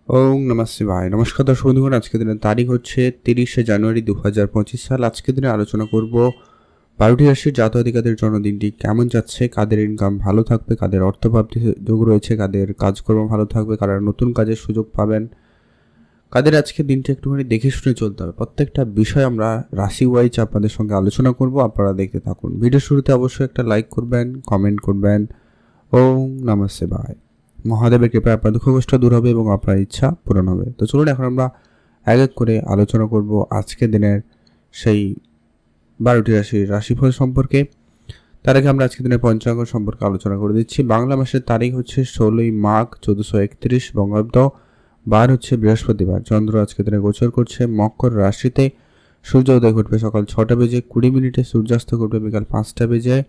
ওম নমঃ শিবায়। নমস্কার দর্শক বন্ধুগণ, আজকের দিনের তারিখ হচ্ছে 30শে জানুয়ারি 2025 সাল। আজকের দিনে আলোচনা করব 12টি রাশির জাতক-জাতিকাদের জন্য দিনটি কেমন যাচ্ছে, কাদের ইনকাম ভালো থাকবে, কাদের অর্থপ্রাপ্তির যোগ রয়েছে, কাদের কাজকর্ম ভালো থাকবে, কারা নতুন কাজের সুযোগ পাবেন, কাদের আজকে দিনটি একটুখানি দেখে শুনে চলতে হবে। প্রত্যেকটা বিষয় আমরা রাশি ওয়াইজ আপনাদের সঙ্গে আলোচনা করব। আপনারা দেখতে থাকুন। ভিডিও শুরুতে অবশ্যই একটা লাইক করবেন, কমেন্ট করবেন। ওম নমঃ শিবায়। মহাদেবের কৃপায় আপনার দুঃখ কষ্ট দূর হবে এবং আপনার ইচ্ছা পূরণ হবে। তো চলুন এখন আমরা এক এক করে আলোচনা করব আজকের দিনের সেই 12টি রাশির রাশিফল সম্পর্কে। তার আগে আমরা আজকের দিনের পঞ্চাঙ্গ সম্পর্কে আলোচনা করে দিচ্ছি। বাংলা মাসের তারিখ হচ্ছে 16ই মাঘ 1431 বঙ্গাব্দ, বার হচ্ছে বৃহস্পতিবার। চন্দ্র আজকের দিনে গোচর করছে মকর রাশিতে। সূর্য উদয় ঘটবে সকাল 6টা বেজে 20 মিনিটে, সূর্যাস্ত ঘটবে বিকাল 5টা বেজে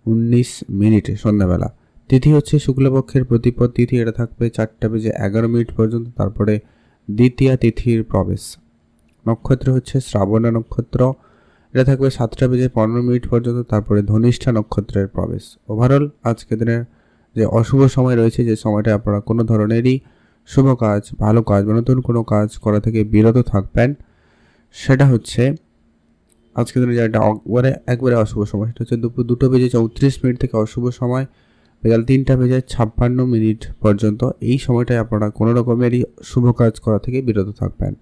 19 মিনিটে সন্ধ্যাবেলা। তিথি হচ্ছে শুক্লপক্ষের প্রতিপদ তিথি, এটা থাকবে 4টা বেজে 11 মিনিট পর্যন্ত, তারপরে দ্বিতীয়া তিথির প্রবেশ। নক্ষত্র হচ্ছে শ্রাবণা নক্ষত্র, এটা থাকবে 7টা বেজে 15 মিনিট পর্যন্ত, তারপরে ধনিষ্ঠা নক্ষত্রের প্রবেশ। ওভারঅল আজকের দিনের যে অশুভ সময় রয়েছে, যে সময়টা আপনারা কোনো ধরনেরই শুভ কাজ, ভালো কাজ বা নতুন কোনো কাজ করা থেকে বিরত থাকবেন, সেটা হচ্ছে আজকের দিনে যেটা একবারে অশুভ সময়, সেটা হচ্ছে দুপুর 2টা বেজে 34 মিনিট থেকে অশুভ সময় বিকাল 3টা বেজে 56 মিনিট পর্যন্ত। এই সময়টায় আপনারা কোনো রকমেরই শুভ কাজ করা থেকে বিরত থাকবেন।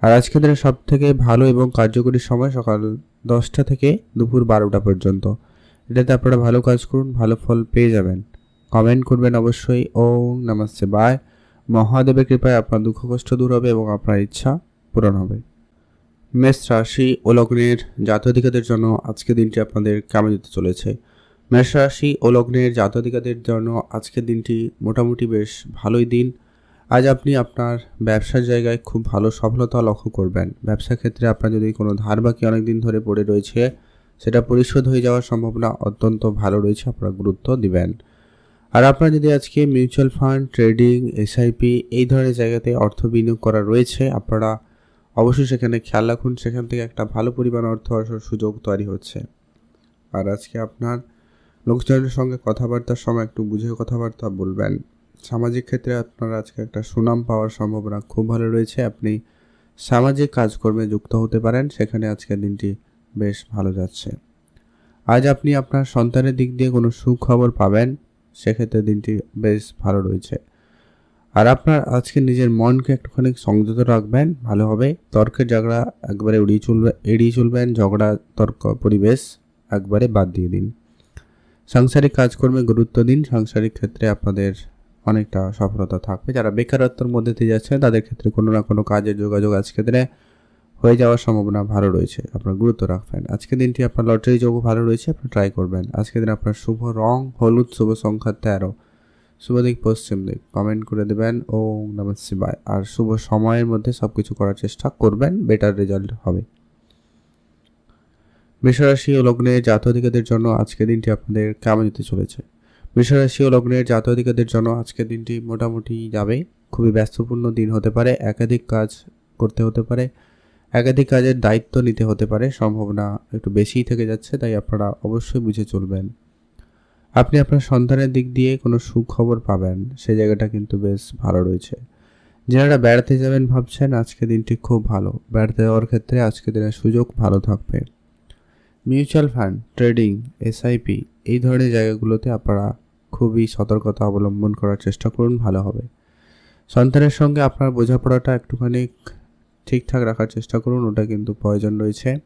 আর আজকের দিনে সব থেকে ভালো এবং কার্যকরী সময় সকাল 10টা থেকে দুপুর 12টা পর্যন্ত। এটাতে আপনারা ভালো কাজ করুন, ভালো ফল পেয়ে যাবেন। কমেন্ট করবেন অবশ্যই। ওম নমঃ শিবায়। মহাদেবের কৃপায় আপনার দুঃখ কষ্ট দূর হবে এবং আপনার ইচ্ছা পূরণ হবে। মেষ রাশি ও লগ্নের জাতক-জাতিকাদের জন্য আজকের দিনটি আপনাদের কেমন যেতে চলেছে? মেষ রাশি ও লগ্নের জাতক-জাতিকাদের জন্য আজকের দিনটি মোটামুটি বেশ ভালোই দিন। আজ আপনি আপনার ব্যবসার জায়গায় খুব ভালো সফলতা লক্ষ্য করবেন। ব্যবসা ক্ষেত্রে আপনার যদি কোনো ধার বাকি অনেক দিন ধরে পড়ে রয়েছে, সেটা পরিশোধ হয়ে যাওয়ার সম্ভাবনা অত্যন্ত ভালো রয়েছে, আপনারা গুরুত্ব দিবেন। আর আপনার যদি আজকে মিউচুয়াল ফান্ড, ট্রেডিং, এসআইপি এই ধরনের জায়গাতে অর্থ বিনিয়োগ করা রয়েছে, আপনারা অবশ্যই সেখানে খেয়াল রাখুন, সেখান থেকে একটা ভালো পরিমাণ অর্থ আসার সুযোগ তৈরি হচ্ছে। আর আজকে আপনার লোকজনের সঙ্গে কথাবার্তার সময় একটু বুঝে কথাবার্তা বলবেন। সামাজিক ক্ষেত্রে আপনার আজকে একটা সুনাম পাওয়ার সম্ভাবনা খুব ভালো রয়েছে। আপনি সামাজিক কাজকর্মে যুক্ত হতে পারেন, সেখানে আজকের দিনটি বেশ ভালো যাচ্ছে। আজ আপনি আপনার সন্তানের দিক দিয়ে কোনো সুখবর পাবেন, সেক্ষেত্রে দিনটি বেশ ভালো রয়েছে। আর আপনার আজকে নিজের মনকে একটুখানি সংযত রাখবেন, ভালো হবে। তর্কের ঝগড়া একবারে এড়িয়ে চলবেন। ঝগড়া তর্ক পরিবেশ একবারে বাদ দিয়ে দিন। সাংসারিক কাজকর্মে গুরুত্ব দিন। সাংসারিক ক্ষেত্রে আপনাদের অনেকটা সফলতা থাকবে। যারা বেকারত্বের মধ্যে দিয়ে যাচ্ছেন, তাদের ক্ষেত্রে কোনো না কোনো কাজের যোগাযোগ আজকের দিনে হয়ে যাওয়ার সম্ভাবনা ভালো রয়েছে, আপনার গুরুত্ব রাখবেন। আজকের দিনটি আপনার লটারি যোগও ভালো রয়েছে, আপনি ট্রাই করবেন। আজকের দিন আপনার শুভ রং হলুদ, শুভ সংখ্যা 13, শুভ দিক পশ্চিম দিক। কমেন্ট করে দেবেন ওম নমঃ শিবায়। আর শুভ সময়ের মধ্যে সব কিছু করার চেষ্টা করবেন, বেটার রেজাল্ট হবে। বৃষরাশি ও লগ্নের জাতক-জাতিকাদের জন্য আজকের দিনটি আপনাদের কেমন যেতে চলেছে? বৃষরাশি ও লগ্নের জাতক-জাতিকাদের জন্য আজকের দিনটি মোটামুটি যাবে। খুবই ব্যস্তপূর্ণ দিন হতে পারে, একাধিক কাজ করতে হতে পারে, একাধিক কাজের দায়িত্ব নিতে হতে পারে, সম্ভাবনা একটু বেশিই থেকে যাচ্ছে, তাই আপনারা অবশ্যই বুঝে চলবেন। আপনি আপনার সন্তানের দিক দিয়ে কোনো সুখবর পাবেন, সেই জায়গাটা কিন্তু বেশ ভালো রয়েছে। যারা বেড়াতে যাবেন ভাবছেন, আজকের দিনটি খুব ভালো। বেড়াতে যাওয়ার ক্ষেত্রে আজকের দিনের সুযোগ ভালো থাকবে। মিউচুয়াল ফান্ড, ট্রেডিং, এসআইপি এই ধরনের জায়গাগুলোতে আপনারা খুবই সতর্কতা অবলম্বন করার চেষ্টা করুন, ভালো হবে। সন্তানের সঙ্গে আপনার বোঝাপড়াটা একটুখানি ঠিকঠাক রাখার চেষ্টা করুন, ওটা কিন্তু প্রয়োজন রয়েছে।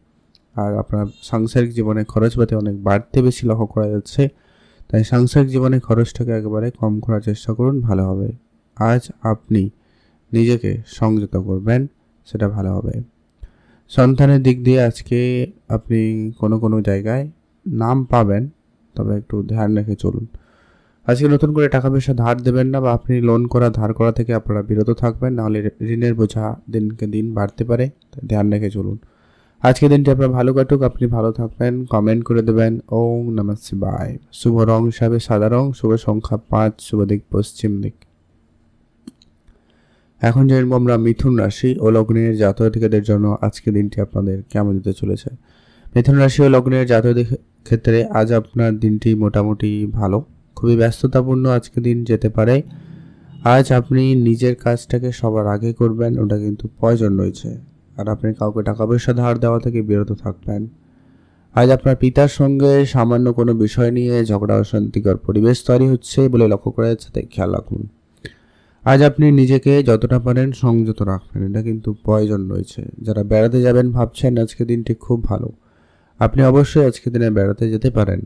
আর আপনার সাংসারিক জীবনে খরচপাতি অনেক বাড়তে বেশি লক্ষ্য করা যাচ্ছে, তাই সাংসারিক জীবনে খরচটাকে একেবারে কম করার চেষ্টা করুন, ভালো হবে। আজ আপনি নিজেকে সংযত করবেন, সেটা ভালো হবে। সন্তানের দিক দিয়ে আজকে আপনি কোনো জায়গায় নাম পাবেন, তবে একটু ধ্যান রেখে চলুন। আজকে নতুন করে টাকা পয়সা ধার দেবেন না, বা আপনি লোন করা, ধার করা থেকে আপনারা বিরত থাকবেন, নাহলে ঋণের বোঝা দিনকে দিন বাড়তে পারে, ধ্যান রেখে চলুন। আজকে দিনটি আপনার ভালো কাটুক, আপনি ভালো থাকবেন। কমেন্ট করে দেবেন ওম নমঃ শিবায়। শুভ রং হিসাবে সাদা রং, শুভ সংখ্যা 5, শুভ দিক পশ্চিম দিক। এখন জানব আমরা মিথুন রাশি ও লগ্নের জাতক-জাতিকাদের জন্য আজকে দিনটি আপনাদের কেমন যেতে চলেছে। মিথুন রাশি ও লগ্নের জাতকদের ক্ষেত্রে আজ আপনার দিনটি মোটামুটি ভালো, খুবই ব্যস্ততাপূর্ণ আজকে দিন যেতে পারে। আজ আপনি নিজের কাজটাকে সবার আগে করবেন, ওটা কিন্তু প্রয়োজন রয়েছে। আর আপনি কাউকে টাকা পয়সা ধার দেওয়া থেকে বিরত থাকবেন। আজ আপনার পিতার সঙ্গে সামান্য কোনো বিষয় নিয়ে ঝগড়া অশান্তিকর পরিবেশ তৈরি হচ্ছে বলে লক্ষ্য করা যাচ্ছে, তাই খেয়াল রাখুন। আজ আপনি নিজেকে যতটা পারেন সংযত রাখবেন, এটা কিন্তু প্রয়োজন রয়েছে। যারা বেড়াতে যাবেন ভাবছেন, আজকে দিনটি খুব ভালো। আপনি অবশ্যই আজকে দিনে বেড়াতে যেতে পারেন।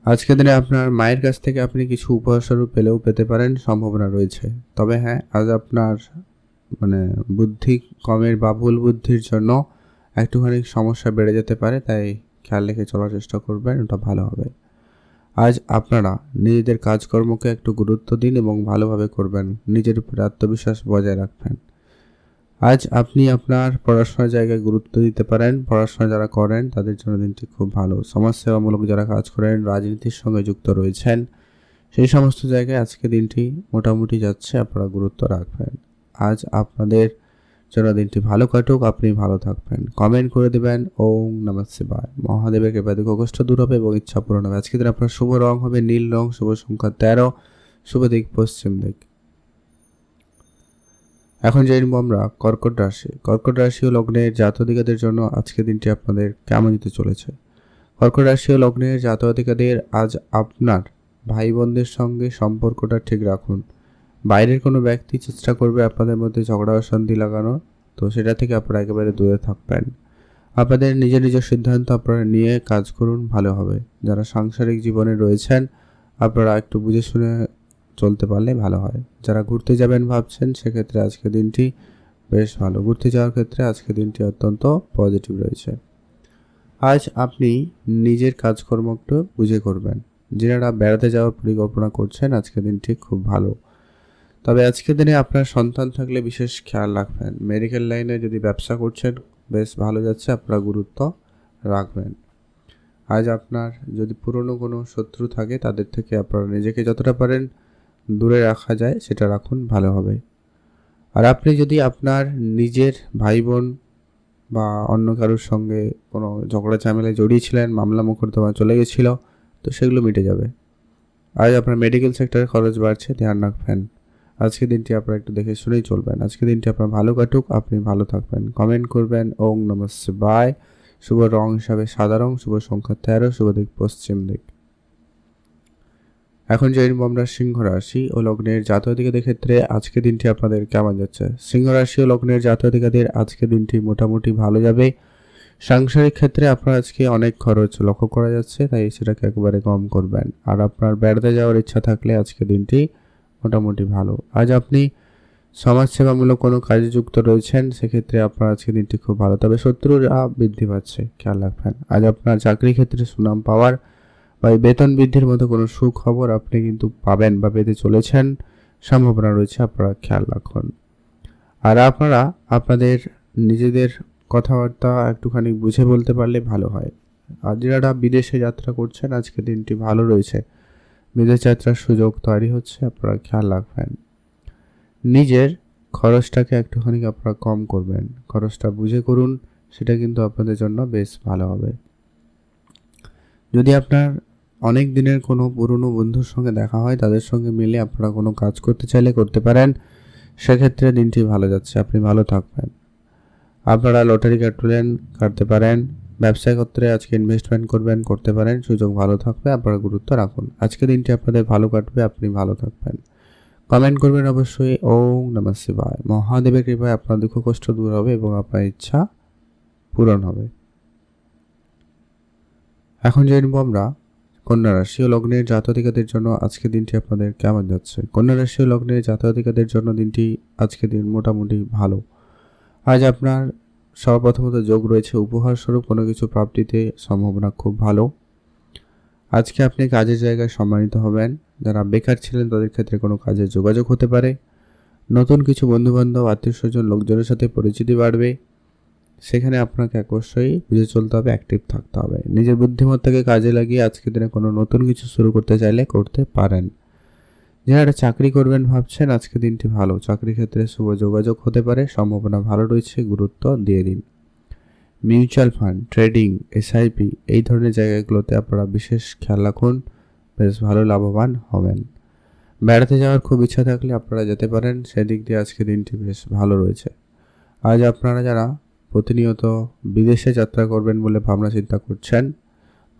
আজকের দিনে আপনার মায়ের কাছ থেকে আপনি কিছু উপহারস্বরূপ পেতে পারেন, সম্ভাবনা রয়েছে। তবে হ্যাঁ, আজ আপনার বুদ্ধি কমের বা ভুল বুদ্ধির জন্য একটুখানি সমস্যা বেড়ে যেতে পারে, তাই খেয়াল রেখে চলার চেষ্টা করবেন, ওটা ভালো হবে। আজ আপনারা নিজেদের কাজকর্মকে একটু গুরুত্ব দিন এবং ভালোভাবে করবেন, নিজের উপরে আত্মবিশ্বাস বজায় রাখবেন। আজ আপনি আপনার পড়াশোনার জায়গায় গুরুত্ব দিতে পারেন। পড়াশোনা যারা করেন তাদের জন্য দিনটি খুব ভালো। সমাজসেবামূলক যারা কাজ করেন, রাজনীতির সঙ্গে যুক্ত রয়েছেন, সেই সমস্ত জায়গায় আজকে দিনটি মোটামুটি যাচ্ছে, আপনারা গুরুত্ব রাখবেন। আজ আপনাদের জন্য দিনটি ভালো কাটুক, আপনি ভালো থাকবেন। কমেন্ট করে দেবেন ওম নমঃ শিবায়। মহাদেবের কৃপায় দুঃখ কষ্ট দূর হবে এবং ইচ্ছা পূরণ হবে। আজকে দিন আপনার শুভ রং হবে নীল রং, শুভ সংখ্যা 13, শুভ দিক পশ্চিম দিক। এখন জেনে আমরা কর্কট রাশি। কর্কট রাশি ও লগ্নের জাতক-জাতিকাদের জন্য আজকের দিনটি আপনাদের কেমন যেতে চলেছে। কর্কট রাশি ও লগ্নের জাতক-জাতিকাদের আজ আপনার ভাই বোনদের সঙ্গে সম্পর্কটা ঠিক রাখুন। বাইরের কোনো ব্যক্তি চেষ্টা করবে আপনাদের মধ্যে ঝগড়া অশান্তি লাগানো, তো সেটা থেকে আপনারা একেবারে দূরে থাকবেন। আপনাদের নিজের নিজের সিদ্ধান্ত আপনারা নিয়ে কাজ করুন, ভালো হবে। যারা সাংসারিক জীবনে রয়েছেন, আপনারা একটু বুঝে শুনে চলতে পারলে ভালো হয়। যারা ঘুরতে যাবেন ভাবছেন, সেক্ষেত্রে আজকে দিনটি বেশ ভালো। ঘুরতে যাওয়ার ক্ষেত্রে আজকে দিনটি অত্যন্ত পজিটিভ রয়েছে। আজ আপনি নিজের কাজকর্ম একটু বুঝে করবেন। যারা বেড়াতে যাওয়ার পরিকল্পনা করছেন, আজকে দিনটি খুব ভালো। তবে আজকের দিনে আপনার সন্তান থাকলে বিশেষ খেয়াল রাখবেন। মেডিকেল লাইনে যদি ব্যবসা করছেন, বেশ ভালো যাচ্ছে, আপনারা গুরুত্ব রাখবেন। আজ আপনার যদি পুরনো কোনো শত্রু থাকে, তাদের থেকে আপনারা নিজেকে যতটা পারেন দূরে রাখা যায় সেটা রাখুন, ভালো হবে। আর আপনি যদি আপনার নিজের ভাই বোন বা অন্য কারোর সঙ্গে কোনো ঝগড়া ঝামেলায় জড়িয়েছিলেন, মামলা মোকদ্দমা চলে গেছিল, তো সেগুলো মিটে যাবে। আজ আপনার মেডিকেল সেক্টরে খরচ বাড়ছে, ধ্যান রাখবেন। আজকের দিনটি আপনারা একটু দেখে শুনেই চলবেন। আজকের দিনটি আপনার ভালো কাটুক, আপনি ভালো থাকবেন। কমেন্ট করবেন ওম নমঃ শিবায়। শুভ রং হিসাবে সাদা রং, শুভ সংখ্যা 13, শুভ দিক পশ্চিম দিক। এখন জেনব আমরা সিংহ রাশি ও লগ্নের জাতক-জাতিকাদের ক্ষেত্রে আজকে দিনটি আপনাদের কেমন যাচ্ছে। সিংহ রাশি ও লগ্নের জাতক-জাতিকাদের আজকে দিনটি মোটামুটি ভালো যাবে। সাংসারিক ক্ষেত্রে আপনার আজকে অনেক খরচ লক্ষ্য করা যাচ্ছে, তাই সেটাকে একেবারে কম করবেন। আর আপনার বেড়াতে যাওয়ার ইচ্ছা থাকলে আজকে দিনটি মোটামুটি ভালো। আজ আপনি সমাজসেবামূলক কোনো কাজে যুক্ত রয়েছেন, সেক্ষেত্রে আপনার আজকে দিনটি খুব ভালো। তবে শত্রুরা বৃদ্ধি পাচ্ছে, খেয়াল রাখবেন। আজ আপনার চাকরি ক্ষেত্রে সুনাম পাওয়ার বা বেতন বৃদ্ধির মতো কোনো সুখবর আপনি কিন্তু পাবেন বা পেতে চলেছেন, সম্ভাবনা রয়েছে, আপনারা খেয়াল রাখুন। আর আপনারা আপনাদের নিজেদের কথাবার্তা একটুখানি বুঝে বলতে পারলে ভালো হয়। আর যারা বিদেশে যাত্রা করছেন, আজকে দিনটি ভালো রয়েছে, বিদেশ যাত্রার সুযোগ তৈরি হচ্ছে, আপনারা খেয়াল রাখবেন। নিজের খরচটাকে একটুখানি আপনারা কম করবেন, খরচটা বুঝে করুন, সেটা কিন্তু আপনাদের জন্য বেশ ভালো হবে। যদি আপনার অনেক দিনের কোনো পুরনো বন্ধুর সঙ্গে দেখা হয়, তাদের সঙ্গে মিলে আপনারা কোনো কাজ করতে চাইলে করতে পারেন, সেক্ষেত্রে দিনটি ভালো যাচ্ছে, আপনি ভালো থাকবেন। আপনারা লটারি কাটতে পারেন, ব্যবসা ক্ষেত্রে আজকে ইনভেস্টমেন্ট করতে পারেন, সুযোগ ভালো থাকবে, আপনারা গুরুত্ব রাখুন। আজকে দিনটি আপনাদের ভালো কাটবে, আপনি ভালো থাকবেন। কমেন্ট করবেন অবশ্যই ওম নমঃ শিবায়। মহাদেবের কৃপায় আপনার দুঃখ কষ্ট দূর হবে এবং আপনার ইচ্ছা পূরণ হবে। এখন জেনব আমরা কন্যা রাশি ও লগ্নের জাতক-জাতিকাদের জন্য আজকে দিনটি আপনাদের কেমন যাচ্ছে। কন্যা রাশি ও লগ্নের জাতক-জাতিকাদের জন্য দিনটি আজকে দিন মোটামুটি ভালো। আজ আপনার সর্বপ্রথমত যোগ রয়েছে উপহার স্বরূপ কোনো কিছু প্রাপ্তিতে, সম্ভাবনা খুব ভালো। আজকে আপনি কাজের জায়গায় সম্মানিত হবেন। যারা বেকার ছিলেন তাদের ক্ষেত্রে কোনো কাজের যোগাযোগ হতে পারে। নতুন কিছু বন্ধুবান্ধব, আত্মীয় স্বজন, লোকজনের সাথে পরিচিতি বাড়বে। সেখানে আপনাকে অবশ্যই বুঝে চলতে হবে, অ্যাক্টিভ থাকতে হবে। নিজের বুদ্ধিমত্তাকে কাজে লাগিয়ে আজকের দিনে কোনো নতুন কিছু শুরু করতে চাইলে করতে পারেন। যারা চাকরি করবেন ভাবছেন, আজকে দিনটি ভালো। চাকরি ক্ষেত্রে শুভ যোগাযোগ হতে পারে, সম্ভাবনা ভালো রয়েছে, গুরুত্ব দিয়ে দিন। মিউচুয়াল ফান্ড, ট্রেডিং, এসআইপি এই ধরনের জায়গাগুলোতে আপনারা বিশেষ খেয়াল রাখুন, বেশ ভালো লাভবান হবেন। বেড়াতে যাওয়ার খুব ইচ্ছা থাকলে আপনারা যেতে পারেন, সেদিক দিয়ে আজকে দিনটি বেশ ভালো রয়েছে। আজ আপনারা যারা প্রতিনিয়ত বিদেশে যাত্রা করবেন বলে ভাবনা চিন্তা করছেন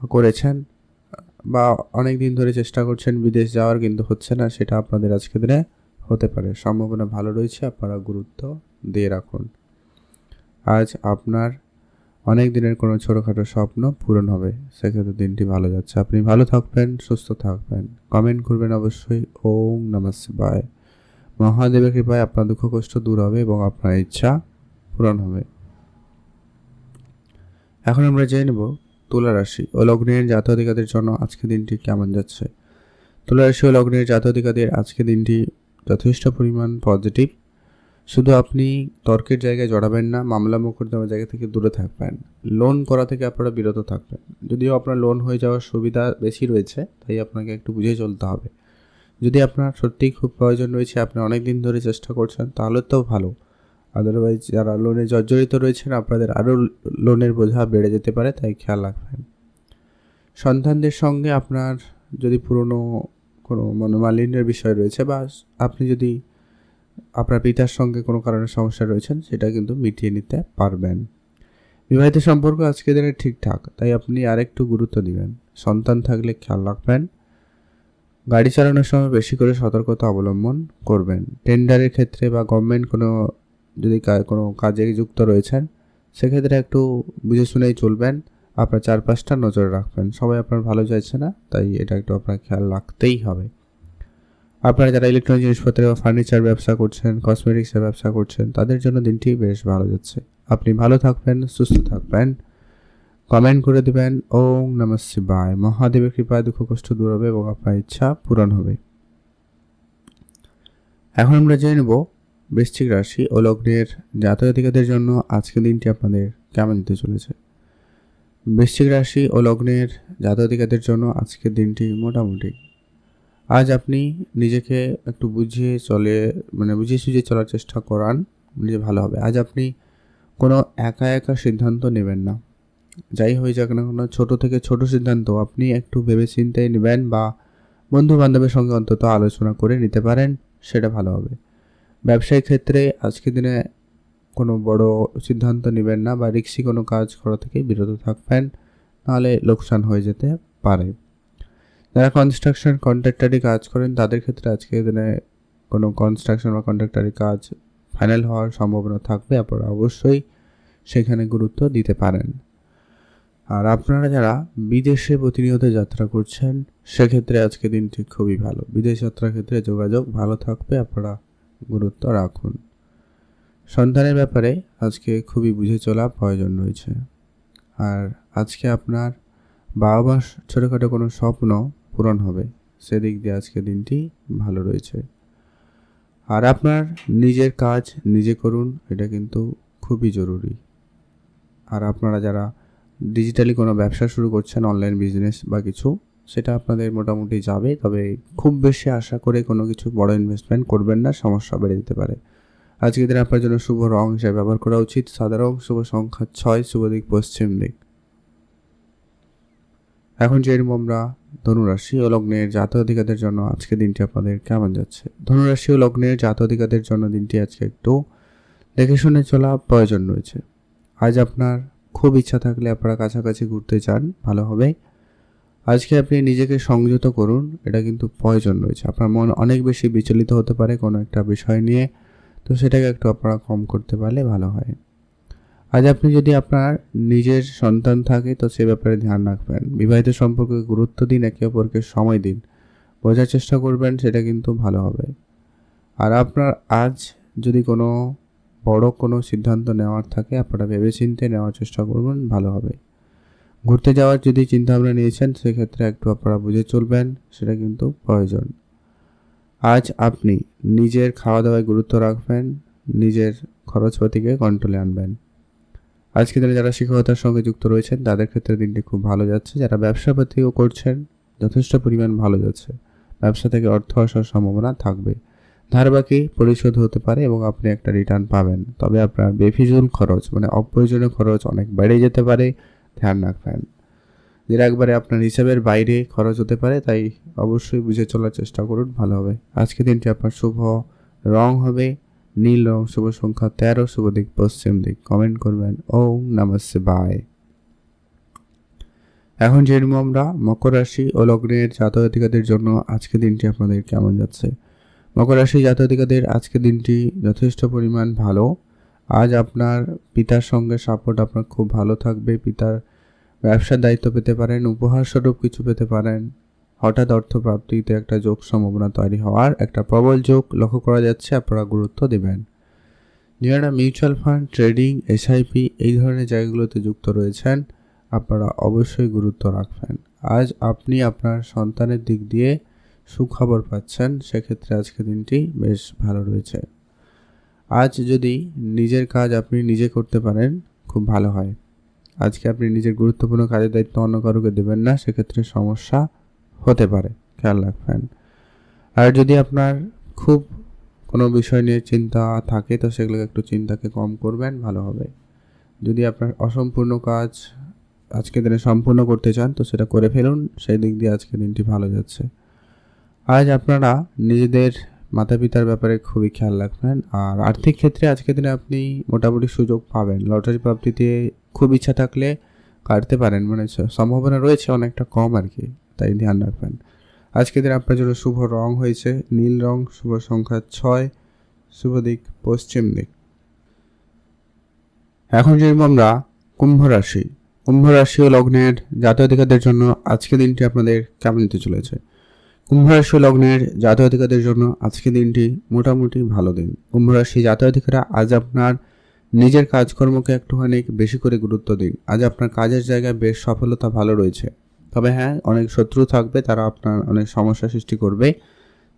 বা করেছেন, বা অনেক দিন ধরে চেষ্টা করছেন বিদেশ যাওয়ার কিন্তু হচ্ছে না, সেটা আপনাদের আজকে দিনে হতে পারে, সম্ভাবনা ভালো রয়েছে, আপনারা গুরুত্ব দিয়ে রাখুন। আজ আপনার অনেক দিনের কোনো ছোটোখাটো স্বপ্ন পূরণ হবে, সেক্ষেত্রে দিনটি ভালো যাচ্ছে। আপনি ভালো থাকবেন, সুস্থ থাকবেন। কমেন্ট করবেন অবশ্যই। ওম নমঃ শিবায়। মহাদেবের কৃপায় আপনার দুঃখ কষ্ট দূর হবে এবং আপনার ইচ্ছা পূরণ হবে। এখন আমরা জেনে নেব তুলা রাশি ও লগ্নের জাতক-জাতিকাদের জন্য আজকে দিনটি কেমন যাচ্ছে। তুলা রাশি ও লগ্নের জাতক-জাতিকাদের আজকে দিনটি যথেষ্ট পরিমাণ পজিটিভ। শুধু আপনি তর্কের জায়গায় জড়াবেন না, মামলা মোকদ্দমার জায়গা থেকে দূরে থাকবেন, লোন করা থেকে আপনারা বিরত থাকবেন। যদিও আপনার লোন হয়ে যাওয়ার সুবিধা বেশি রয়েছে, তাই আপনাকে একটু বুঝে চলতে হবে। যদি আপনার সত্যিই খুব প্রয়োজন রয়েছে, আপনি অনেক দিন ধরে চেষ্টা করছেন, তাহলে তো ভালো। আদারওয়াইজ যারা লোনে জর্জরিত রয়েছেন, আপনাদের আরও লোনের বোঝা বেড়ে যেতে পারে, তাই খেয়াল রাখবেন। সন্তানদের সঙ্গে আপনার যদি পুরনো কোনো মনোমালিন্যের বিষয় রয়েছে, বা আপনি যদি আপনার পিতার সঙ্গে কোনো কারণে সমস্যা রয়েছেন, সেটা কিন্তু মিটিয়ে নিতে পারবেন। বিবাহিত সম্পর্ক আজকের দিনে ঠিকঠাক, তাই আপনি আরেকটু গুরুত্ব দিবেন। সন্তান থাকলে খেয়াল রাখবেন। গাড়ি চালানোর সময় বেশি করে সতর্কতা অবলম্বন করবেন। টেন্ডারের ক্ষেত্রে বা গভর্নমেন্ট যদি কোনো কাজে যুক্ত রয়েছেন, সেক্ষেত্রে একটু বুঝে শুনেই চলবেন। আপনার চারপাশটা নজরে রাখবেন। সবাই আপনার ভালো চাইছে না, তাই এটা একটু আপনার খেয়াল রাখতেই হবে। আপনারা যারা ইলেকট্রনিক জিনিসপত্র বা ফার্নিচার ব্যবসা করছেন, কসমেটিক্সের ব্যবসা করছেন, তাদের জন্য দিনটি বেশ ভালো যাচ্ছে। আপনি ভালো থাকবেন, সুস্থ থাকবেন। কমেন্ট করে দিবেন ওম নমঃ শিবায়। মহাদেবের কৃপায় দুঃখ কষ্ট দূর হবে এবং আপনার ইচ্ছা পূরণ হবে। এখন আমরা জেনে নেব বৃশ্চিক রাশি ও লগ্নের জাতক-জাতিকাদের জন্য আজকের দিনটি আপনাদের কেমন যেতে চলেছে। বৃশ্চিক রাশি ও লগ্নের জাতক-জাতিকাদের জন্য আজকের দিনটি মোটামুটি। আজ আপনি নিজেকে একটু বুঝিয়ে সুঝিয়ে চলার চেষ্টা করান, নিজে ভালো হবে। আজ আপনি কোনো একা একা সিদ্ধান্ত নেবেন না, যাই হয়ে যাক না কোনো ছোট থেকে ছোট সিদ্ধান্ত আপনি একটু ভেবে চিন্তে নেবেন, বা বন্ধু বান্ধবের সঙ্গে অন্তত আলোচনা করে নিতে পারেন, সেটা ভালো হবে। ব্যবসায়িক ক্ষেত্রে আজকের দিনে কোনো বড় সিদ্ধান্ত নেবেন না, বা রিস্কি কোনো কাজ করা থেকে বিরত থাকবেন, নাহলে লোকসান হয়ে যেতে পারে। যারা কনস্ট্রাকশন কন্ট্রাক্টারি কাজ করেন, তাদের ক্ষেত্রে আজকের দিনে কোনো কনস্ট্রাকশন বা কন্ট্রাক্টারি কাজ ফাইনাল হওয়ার সম্ভাবনা থাকবে, আপনারা অবশ্যই সেখানে গুরুত্ব দিতে পারেন। আর আপনারা যারা বিদেশে প্রতিনিয়ত যাত্রা করছেন, সেক্ষেত্রে আজকে দিনটি খুবই ভালো। বিদেশ যাত্রার ক্ষেত্রে যোগাযোগ ভালো থাকবে, আপনারা গুরুত্ব রাখুন। সন্তানের ব্যাপারে আজকে খুবই বুঝে চলা প্রয়োজন রয়েছে। আর আজকে আপনার বাবা মার ছোটোখাটো কোনো স্বপ্ন পূরণ হবে, সেদিক দিয়ে আজকে দিনটি ভালো রয়েছে। আর আপনার নিজের কাজ নিজে করুন, এটা কিন্তু খুবই জরুরি। আর আপনারা যারা ডিজিটালি কোনো ব্যবসা শুরু করছেন, অনলাইন বিজনেস বা কিছু, সেটা আপনাদের মোটামুটি যাবে, তবে খুব বেশি আশা করে কোনো কিছু বড় ইনভেস্টমেন্ট করবেন না, সমস্যা বেড়ে যেতে পারে। আজকের দিন আপনার জন্য শুভ রং হিসেবে ব্যবহার করা উচিত সাদা রং, শুভ সংখ্যা 6, শুভ দিক পশ্চিম দিক। এখন যেরকম আমরা ধনুরাশি ও লগ্নের জাতক-জাতিকাদের জন্য আজকে দিনটি আপনাদের কেমন যাচ্ছে। ধনুরাশি ও লগ্নের জাতক-জাতিকাদের জন্য দিনটি আজকে একটু দেখে শুনে চলা প্রয়োজন রয়েছে। আজ আপনার খুব ইচ্ছা থাকলে আপনারা কাছাকাছি ঘুরতে যান, ভালো হবে। আজকে আপনি নিজেকে সংযত করুন, এটা কিন্তু প্রয়োজন রয়েছে। আপনার মন অনেক বেশি বিচলিত হতে পারে কোনো একটা বিষয় নিয়ে, তো সেটাকে একটু আপনারা কম করতে পারলে ভালো হয়। আজ আপনি যদি আপনার নিজের সন্তান থাকে, তো সে ব্যাপারে ধ্যান রাখবেন। বিবাহিত সম্পর্কে গুরুত্ব দিন, একে অপরকে সময় দিন, বোঝার চেষ্টা করবেন, সেটা কিন্তু ভালো হবে। আর আপনার আজ যদি কোনো বড় কোনো সিদ্ধান্ত নেওয়ার থাকে, আপনারা ভেবেচিন্তে নেওয়ার চেষ্টা করবেন, ভালো হবে। ঘুরতে যাওয়ার যদি চিন্তাভাবনা নিয়েছেন, সেক্ষেত্রে একটু আপনারা বুঝে চলবেন, সেটা কিন্তু প্রয়োজন। আজ আপনি নিজের খাওয়া দাওয়ায় গুরুত্ব রাখবেন, নিজের খরচপাতিকে কন্ট্রোলে আনবেন। আজকে দিনে যারা শিক্ষকতার সঙ্গে যুক্ত রয়েছেন, তাদের ক্ষেত্রে দিনটি খুব ভালো যাচ্ছে। যারা ব্যবসাপাতিও করছেন, যথেষ্ট পরিমাণ ভালো যাচ্ছে। ব্যবসা থেকে অর্থ আসার সম্ভাবনা থাকবে। ধার বাকি পরিশোধ হতে পারে এবং আপনি একটা রিটার্ন পাবেন, তবে আপনার বেফিজুল খরচ অপ্রয়োজনীয় খরচ অনেক বেড়ে যেতে পারে, ধ্যান রাখবেন। যেটা একবারে আপনার হিসাবের বাইরে খরচ হতে পারে, তাই অবশ্যই বুঝে চলার চেষ্টা করুন, ভালো হবে। আজকে দিনটি আপনার শুভ রং হবে নীল রং, শুভ সংখ্যা 13, শুভ দিক পশ্চিম দিক। কমেন্ট করবেন ওম নমঃ শিবায়। এখন জেনে নেব আমরা মকর রাশি ও লগ্নের জাতক-জাতিকাদের জন্য আজকে দিনটি আপনাদের কেমন যাচ্ছে। মকর রাশি জাতক-জাতিকাদের আজকে দিনটি যথেষ্ট পরিমাণ ভালো। আজ আপনার পিতার সঙ্গে সাপোর্ট আপনার খুব ভালো থাকবে। পিতার ব্যবসার দায়িত্ব পেতে পারেন, উপহার স্বরূপ কিছু পেতে পারেন। হঠাৎ অর্থপ্রাপ্তিতে একটা যোগ সম্ভাবনা তৈরি হওয়ার একটা প্রবল যোগ লক্ষ্য করা যাচ্ছে, আপনারা গুরুত্ব দেবেন। যারা মিউচুয়াল ফান্ড, ট্রেডিং, এসআইপি এই ধরনের জায়গাগুলোতে যুক্ত রয়েছেন, আপনারা অবশ্যই গুরুত্ব রাখবেন। আজ আপনি আপনার সন্তানের দিক দিয়ে সুখবর পাচ্ছেন, সেক্ষেত্রে আজকে দিনটি বেশ ভালো রয়েছে। আজ যদি নিজের কাজ আপনি নিজে করতে পারেন খুব ভালো হয়। আজকে আপনি নিজের গুরুত্বপূর্ণ কাজের দায়িত্ব অন্য কারোকে দেবেন না, সেক্ষেত্রে সমস্যা হতে পারে, খেয়াল রাখবেন। আর যদি আপনার খুব কোনো বিষয় নিয়ে চিন্তা থাকে তো সেগুলোকে একটু চিন্তাকে কম করবেন, ভালো হবে। যদি আপনার অসম্পূর্ণ কাজ আজকে দিনে সম্পূর্ণ করতে চান তো সেটা করে ফেলুন, সেই দিক দিয়ে আজকে দিনটি ভালো যাচ্ছে। আজ আপনারা নিজেদের মাতা পিতার ব্যাপারে খুবই খেয়াল রাখবেন। আর আর্থিক ক্ষেত্রে আজকে দিনে আপনি মোটামুটি সুযোগ পাবেন। লটারি প্রাপ্তিতে খুব ইচ্ছা থাকলে কাটতে পারেন, মানে সম্ভাবনা রয়েছে অনেকটা কম আর কি, তাই ধ্যান রাখবেন। আজকে দিন আপনার জন্য শুভ রং হয়েছে নীল রং, শুভ সংখ্যা 6, শুভ দিক পশ্চিম দিক। এখন যেরকম আমরা কুম্ভ রাশি ও লগ্নের জাতক-জাতিকাদের জন্য আজকে দিনটি আপনাদের কেমন যেতে চলেছে। কুম্ভ রাশি ও লগ্নের জাতক-জাতিকাদের জন্য আজকে দিনটি মোটামুটি ভালো দিন। কুম্ভ রাশি জাতক-জাতিকারা আজ আপনার নিজের কাজকর্মকে একটুখানি বেশি করে গুরুত্ব দিন। আজ আপনার কাজের জায়গায় বেশ সফলতা ভালো রয়েছে, তবে হ্যাঁ অনেক শত্রু থাকবে, তারা আপনার অনেক সমস্যা সৃষ্টি করবে,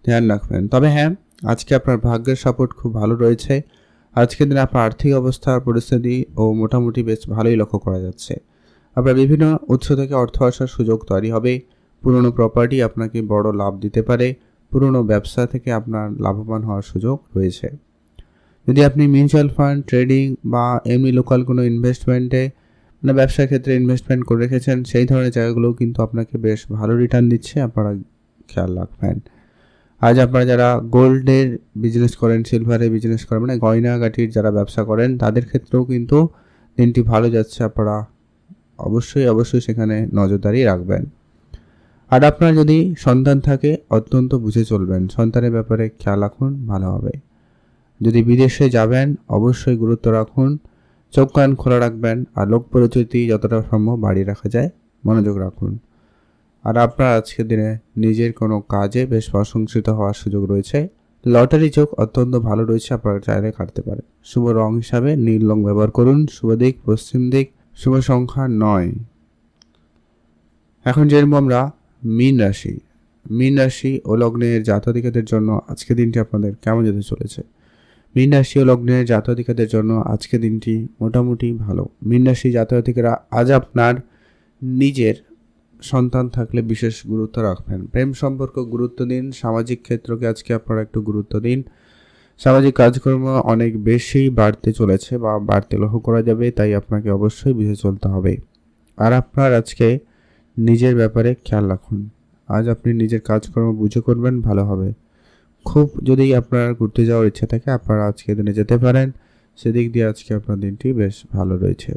ধ্যান রাখবেন। তবে হ্যাঁ আজকে আপনার ভাগ্যের সাপোর্ট খুব ভালো রয়েছে। আজকের দিনে আপনার আর্থিক অবস্থার পরিস্থিতি ও মোটামুটি বেশ ভালোই লক্ষ্য করা যাচ্ছে। আপনার বিভিন্ন উৎস থেকে অর্থ আসার সুযোগ তৈরি হবে। পুরনো প্রপার্টি আপনাকে বড় লাভ দিতে পারে। পুরনো ব্যবসা থেকে আপনার লাভবান হওয়ার সুযোগ রয়েছে। যদি আপনি মিউচুয়াল ফান্ড, ট্রেডিং বা এমনি লোকাল কোনো ইনভেস্টমেন্টে মানে ব্যবসার ক্ষেত্রে ইনভেস্টমেন্ট করে রেখেছেন, সেই ধরনের জায়গাগুলোও কিন্তু আপনাকে বেশ ভালো রিটার্ন দিচ্ছে, আপনারা খেয়াল রাখবেন। আজ আপনারা যারা গোল্ডের বিজনেস করেন, সিলভারের বিজনেস করেন, মানে গয়নাগাটির যারা ব্যবসা করেন, তাদের ক্ষেত্রেও কিন্তু দিনটি ভালো যাচ্ছে। আপনারা অবশ্যই সেখানে নজরদারি রাখবেন। আর আপনার যদি সন্তান থাকে অত্যন্ত বুঝে চলবেন, সন্তানের ব্যাপারে খেয়াল রাখুন, ভালো হবে। যদি বিদেশে যাবেন অবশ্যই গুরুত্ব রাখুন, চোখ কান খোলা রাখবেন। আর লোক পরিচিতি যতটা সম্ভব বাড়িয়ে রাখা যায় মনোযোগ রাখুন। আর আপনার আজকের দিনে নিজের কোনো কাজে বেশ প্রশংসিত হওয়ার সুযোগ রয়েছে। লটারি যোগ অত্যন্ত ভালো রয়েছে, আপনারা চাইলে কাটতে পারে। শুভ রং হিসাবে নীল রং ব্যবহার করুন, শুভ দিক পশ্চিম দিক, শুভ সংখ্যা 9। এখন যেরকম আমরা মীন রাশি ও লগ্নের জাতক-জাতিকাদের জন্য আজকে দিনটি আপনাদের কেমন যেতে চলেছে। মীন রাশি ও লগ্নের জাতক-জাতিকাদের জন্য আজকে দিনটি মোটামুটি ভালো। মীন রাশি জাতক-জাতিকারা আজ আপনার নিজের সন্তান থাকলে বিশেষ গুরুত্ব রাখবেন। প্রেম সম্পর্ক গুরুত্ব দিন। সামাজিক ক্ষেত্রকে আজকে আপনারা একটু গুরুত্ব দিন। সামাজিক কাজকর্ম অনেক বেশি বাড়তে চলেছে বা বাড়তে লক্ষ্য করা যাবে, তাই আপনাকে অবশ্যই বুঝে চলতে হবে। আর আপনার আজকে নিজের ব্যাপারে খেয়াল রাখুন। আজ আপনি নিজের কাজকর্ম বুঝে করবেন, ভালো হবে। খুব যদি আপনার ঘুরতে যাওয়ার ইচ্ছা থাকে আপনারা আজকে দিনে যেতে পারেন, সেদিক দিয়ে আজকে আপনার দিনটি বেশ ভালো রয়েছে।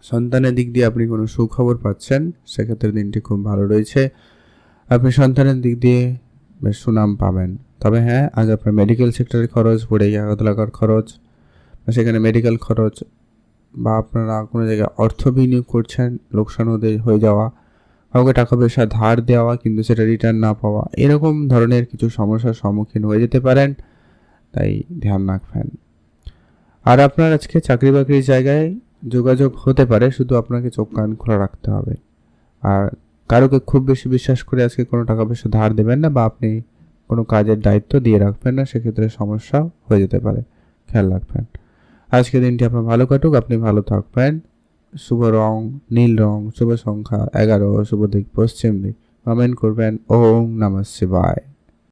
সন্তানের দিক দিয়ে আপনি কোনো সুখবর পাচ্ছেন, সেক্ষেত্রে দিনটি খুব ভালো রয়েছে। আপনি সন্তানের দিক দিয়ে বেশ সুনাম পাবেন। তবে হ্যাঁ আজ আপনার মেডিকেল সেক্টরের খরচ পড়ে গিয়ে আঘাত লাগার খরচ, সেখানে মেডিকেল খরচ বা আপনারা কোনো জায়গায় অর্থ বিনিয়োগ করছেন, লোকসান হয়ে যাওয়া, কাউকে টাকা পয়সা ধার দেওয়া কিন্তু সেটা রিটার্ন না পাওয়া, এরকম ধরনের কিছু সমস্যার সম্মুখীন হয়ে যেতে পারেন, তাই ধ্যান রাখবেন। আর আপনার আজকে চাকরি বাকরির জায়গায় যোগাযোগ হতে পারে, শুধু আপনাকে চোখ কান খোলা রাখতে হবে। আর কারোকে খুব বেশি বিশ্বাস করে আজকে কোনো টাকা পয়সা ধার দেবেন না বা আপনি কোনো কাজের দায়িত্ব দিয়ে রাখবেন না, সেক্ষেত্রে সমস্যা হয়ে যেতে পারে, খেয়াল রাখবেন। আজকে দিনটি আপনার ভালো কাটুক, আপনি ভালো থাকবেন। শুভ রং নীল রং, শুভ সংখ্যা 11, শুভ দিক পশ্চিম দিক। কমেন্ট করবেন ওম নমঃ শিবায়।